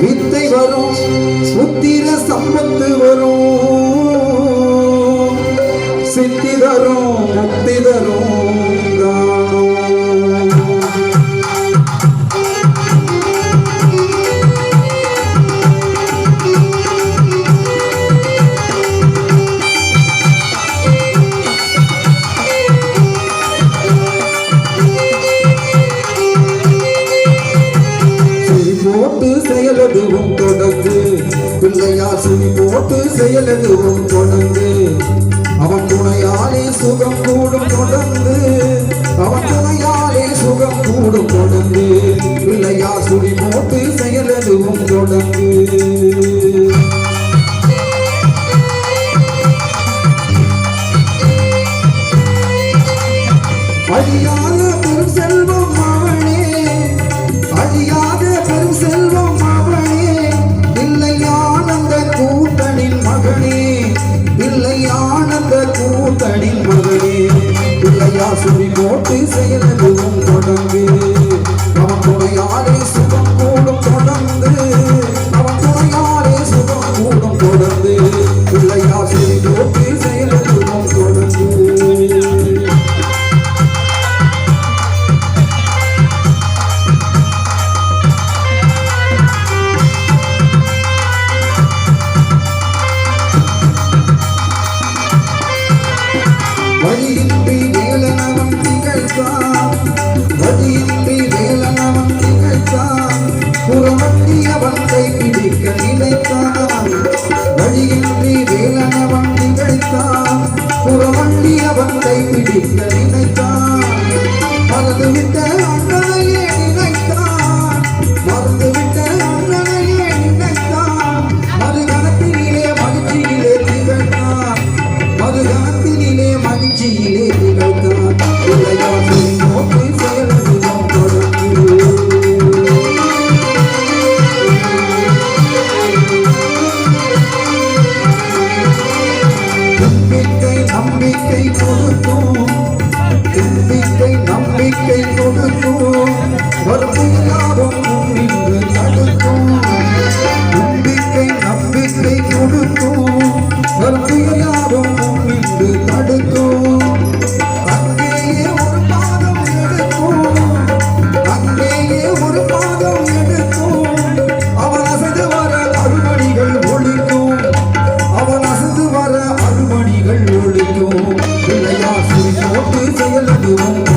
வித்தை வரும் புத்திர சம்பத்து வரும் சித்தி தரும் முக்தி தரும் போட்டு செயலதுவும் தொடர்ந்து பிள்ளையார் சுழி போட்டு செயலதுவும் தொடர்ந்து அவன் துணையாலே சுகம் கூடும் தொடர்ந்து அவன் துணையாலே சுகம் கூடும் தொடர்ந்து பிள்ளையார் சுழி போட்டு செயலதுவும் தொடர்ந்து அழியாத பெரும் செல்வம் அவனே அழியாத பெரும் செல்வம் அவனே இல்லை ஆனந்த கூத்தனின் மகனே இல்லை ஆனந்த கூத்தனின் மகனே பிள்ளையார் சுழி போட்டு செயலதுவும் தொடர்ந்து அவன் துணையாலே சுகம் கூடும் தொடர்ந்து அவன் துணையாலே சுகம் கூடும் தொடர்ந்து பிள்ளையார் சுழி போட்டு செயலதுவும் தொடர்ந்து வழியின்றி வேலனவன் திகழ்த்தான் வழியின்றி வேலனவன் திகழ்த்தான் புறமண்டியவன் கை பிடிக்க நினைத்தான் வழியின்றி வேலனவன் திகழ்த்தான் புறமண்டியவன் கை பிடிக்க நினைத்தான் மறந்துவிட்ட அண்ணனையே நினைத்தான் மறந்துவிட்ட அண்ணனையே நினைத்தான் மறுகணத்திலே மகிழ்ச்சியிலே திகழ்ந்தான் மறுகணத்திலே மகிழ்ச்சியிலே திகழ்ந்தான் பிள்ளையார் சுழி போட்டு செயலதுவும் தொடர்ந்து நம்பிக்கை நம்பிக்கை கொடுத்தோம் நம்பிக்கை நம்பிக்கை கொடுத்தோம் வருமையாவும் நின்று தடுத்தோம் நம்பிக்கை நம்பிக்கை கொடுத்தோம் வருமையாவும் நின்று தடுத்தோம் அங்கேயே ஒரு பாதம் எடுத்தோம் அங்கேயே ஒரு பாதம் எடுத்தோம் அவன் அசைந்து வர அருமணிகள் ஒழிக்கும் அவன் அசைந்து வர அருமணிகள் ஒழிக்கும் பிள்ளையார் சுழி போட்டு செயலதுவும்